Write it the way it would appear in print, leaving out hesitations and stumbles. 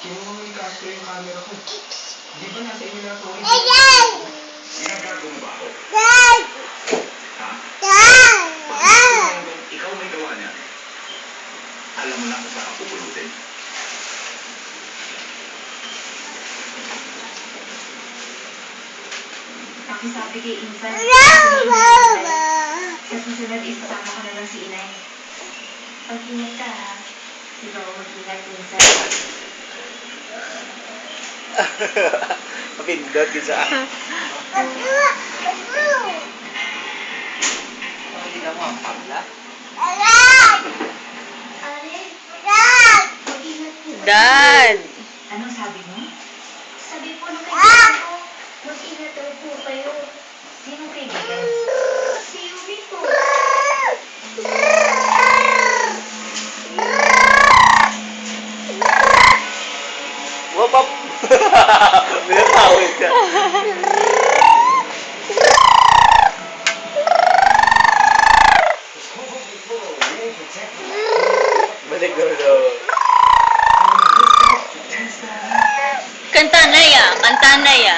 Kinuha ni Castro yung camera ko. Di ba nasa inyo na ito? Ginagago mo ba ako? Ha? Ikaw may gawa niya. Alam mo na kung saan ako pupulutin. Pakisabi kay Insan. Sa susunod, isasama ko na lang si Inay. Pag-ingat ka, ha? Ikaw mag-ingat, Insan. Mapindot yun sa akin. Hindi mo ang pagla. Dad! Anong sabi mo? Sabi po nung kaibigan ko, mag-ingat daw po kayo. Sino kaibigan? Si Yumi po. Wop up! Binatawid ka. Balik daw daw. Kanta na ya, kanta na ya.